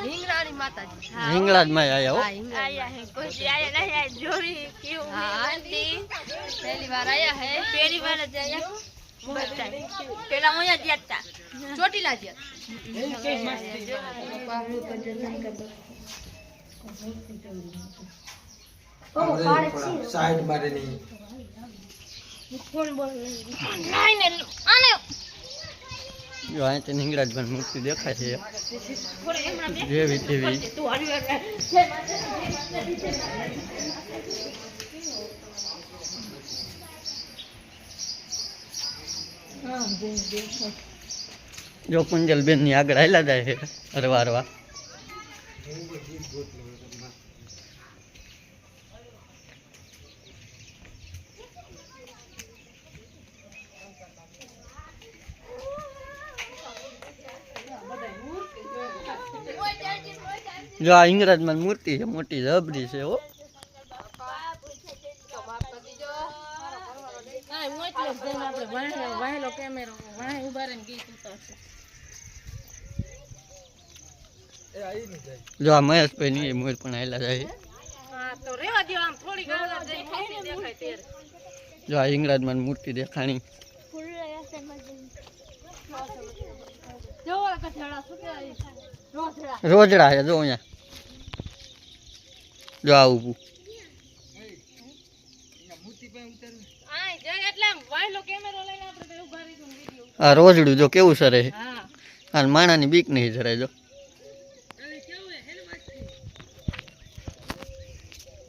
हिंगरानी माताजी हिंगलाज में आया हो आया है कुछ आया नहीं है जोड़ी क्यों पहली बार आया है पहली बार आया पेला मोया दियाता ચોટીલા ગયા साइड मारे नहीं કોણ બોલે નહીં ને આને जो आए तो हिंगलाज में मूर्ति देखा है થોડે હમણાં જેવી તેવી તું હરી जो कुंजल बेन ની આગળ આયલા જાય છે અરવા અરવા जो आ इंग्रज में मूर्ति है मोटी जबरी से हो વાહેલો કેમેરો વાહે ઉભા રહીને ગીત ઉતારશે जो आ महेश भाई नहीं मोर पण आयला जाए હા તો રેવા દો આમ થોડી ગાળા જઈ ખોટી દેખાય તેર जो आ इंग्रज में मूर्ति देखाणी જો કઠડા સુકે રોજડા रोजड़ा है जो यहाँ जो आ ऊभू આ જે એટલે વાહેલો કેમેરો લઈને આપણે ઉભા રહીશું વિડિયો आ रोजड़ू जो केवू सरे હા आ माणा नी बीक नहीं जराय जो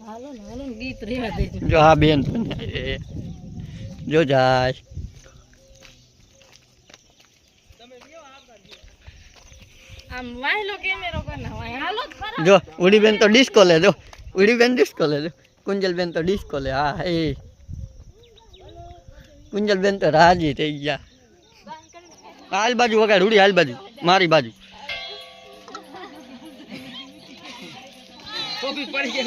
હાલો ને ગીત રેવા દેજો जो आ बेन पण आए जो जाय આમ વાહેલો કેમેરો કરના હોય હાલો જ ખરા जो उड़ी बेन तो डिस्को ले जो उड़ी बेन डिस्को ले जो कुंजल बेन तो डिस्को ले हाँ हे कुंजल बेन तो राजी थी गया हाल बाजू वगैरह उड़ी हाल बाजू मारी बाजू टोपी पड़ गई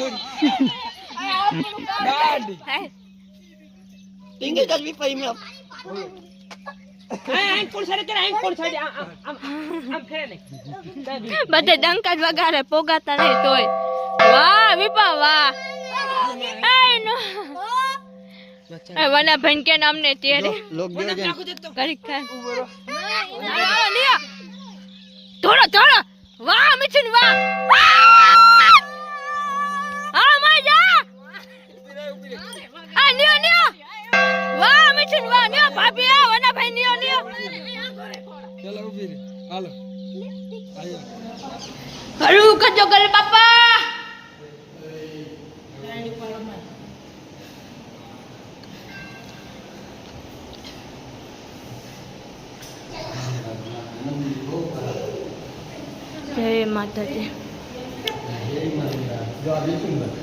टिंगे कल भी पई में બધે ડંકા જ વગાડે પોગાતા નહીં તોય વાહ વિપા વાહ એ વના ભાઈ કે નામને તેરે लोग जो जन કરી ખાય થોડો થોડો વાહ મિથુન વાહ હા મજા આ નિયો નિયો વાહ મિથુન વાહ નિયો ભાભી આ વના ભાઈ નિયો નિયો चलो उभी रे हालो आयो હરું કજો ગલ બાપા જય માતાજી जो आ बिल्कुल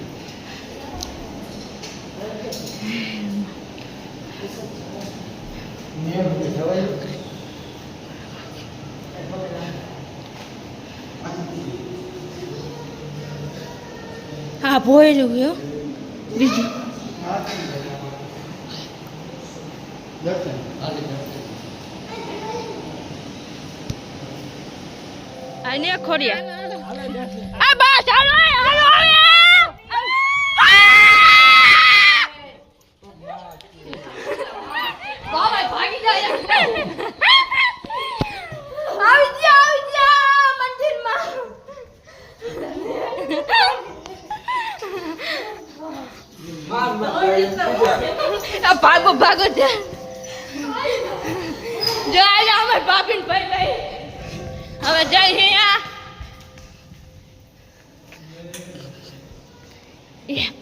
હા ભોયલું હો બીજું આને ખોડિયા આ બસ હાલો હાલો બાબા ભાગી જાય આવી જા મંદિરમાં ભાગો ભાગો છે જો આજે અમાર ભાભી ને ભાઈ ભાઈ હવે જઈ અહીંયા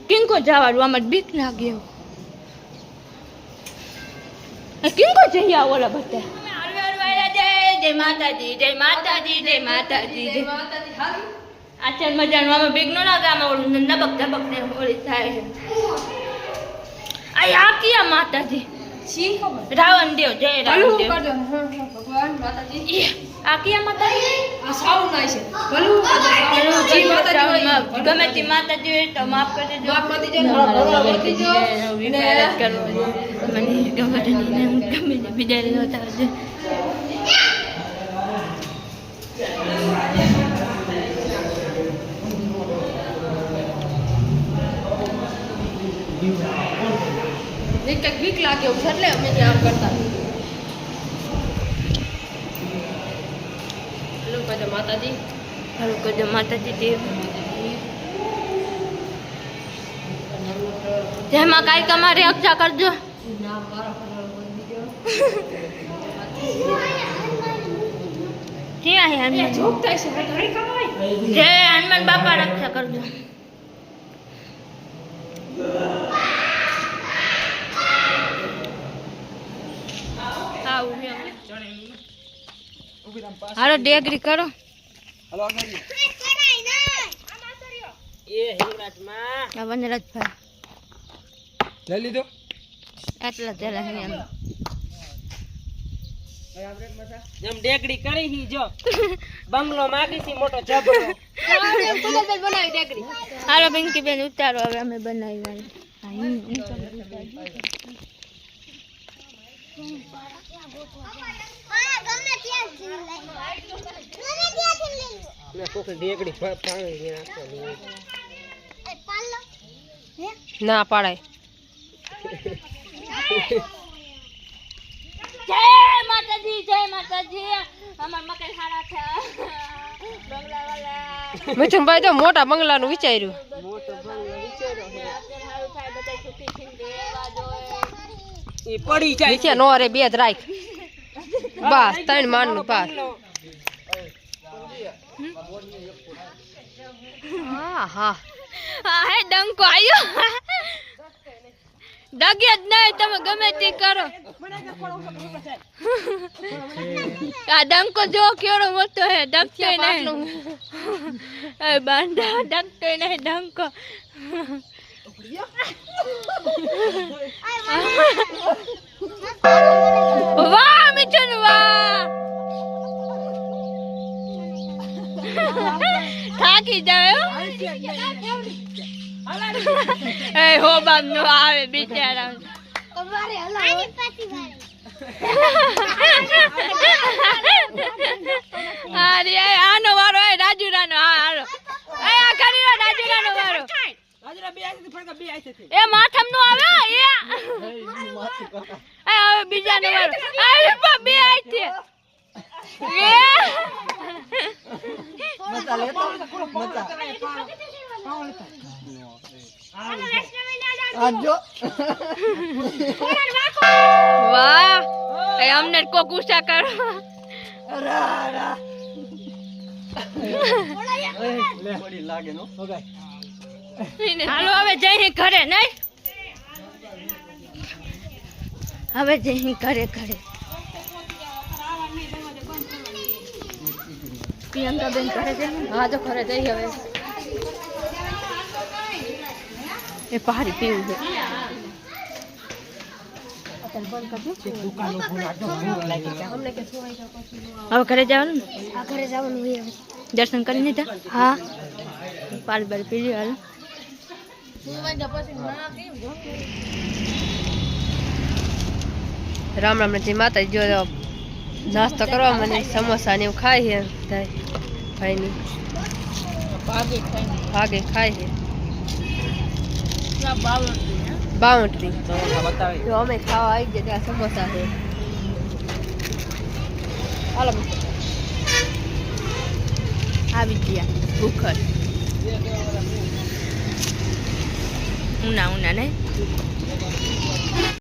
કિંકો જવાનું આમાં બીક લાગે કિંકો જઈ આવો ઓલા બધા જય માતાજી જય માતાજી જય માતાજી જય માતાજી હાલ આચાર મજાનું આમાં બીક ન લાગે આમાં ઓલું ધબક ધબક ને ઓલી થાય આ કિયા માતાજી રાવણ દેવ જય રાવણ દેવ ભગવાન માતાજી આ કિયા માતાજી આ સાઉન્ડ નાય છે ભલું જી માતાજી ગમે તે માતાજી હોય તો માફ કરી દેજો માફ કરી દેજો ભગવાન વળગી જો વિચાર કરો મને ગમે ને ગમે ને બીજા નહોતા કંઈક બીક લાગે એવું છે એટલે અમે આમ કરતા હલો કદમ માતાજી હલો કદમ માતાજી દેવ જેમાં કાંઈ તમારે રક્ષા કરજો જય હનુમાન બાપા રક્ષા કરજો હાલો ડેગરી કરો હાલો આગળ વનરાજભાઈ લઈ લીધો એટલા જરા જેમ ડેકડી કરી હી જો બંગલો માગી થી મોટો જબરો હાલો પિંકી બેન ઉતારો હવે અમે બનાવી ને કોક ડેકડી પાણી ના પાડાય જય માતાજી અમાર મકાન હારા છે બંગલા વાલા મિથુનભાઈ તો મોટા બંગલાનું વિચાર્યું મોટો બંગલો વિચારો હારું થાય બધા સુખી થઈને રહેવા જોઈએ ઈ પડી જાય નીચે નો રે બે જ રાખ બસ 3 માળનું પાસ હા હા હા હે ડંકો આવ્યો ડગે જ નહીં તમે ગમે તે કરો આ ડંકો જો કેવડો મોટો હે ડગતો નહીં એ બાંધા ડગતો નહીં ડંકો વાહ મિથુન વાહ થાકી જાય એ હો બાપ નો આવે બિચારા અરે આનો વારો એ રાજુરાનો હા હાલો એ આ કરી રાજુરાનો વારો આજરા બે આઈ ફડકા બે આઈ છે એ માથમ નો આવે એ હવે બીજાનો વારો આ બે આઈ છે મચા લેતો મચા આજો વાહ એ અમને કો ગુસ્સા કરો પડી લાગે નો ઓકે હાલો હવે જઈ ઘરે નહીં હવે જઈ ઘરે ઘરે પ્રિયંકા બેન ઘરે જઈ હા તો ઘરે જઈ હવે એ પહાડી પીવું છે હવે ઘરે જવાનું ને ઘરે જવાનું દર્શન કરી લીધા હા પાણી બારી પી લ્યો હાલો રામ રામ જય માતાજી જો નાસ્તો કરવા મને સમોસા ને એવું ખાય છે ભાઈ ની ભાગે ખાય છે 52 જો અમે ખાવા આવી ગયા ત્યાં સમોસા છે હાલો આવી ગયા ભૂખર ઉના નહીં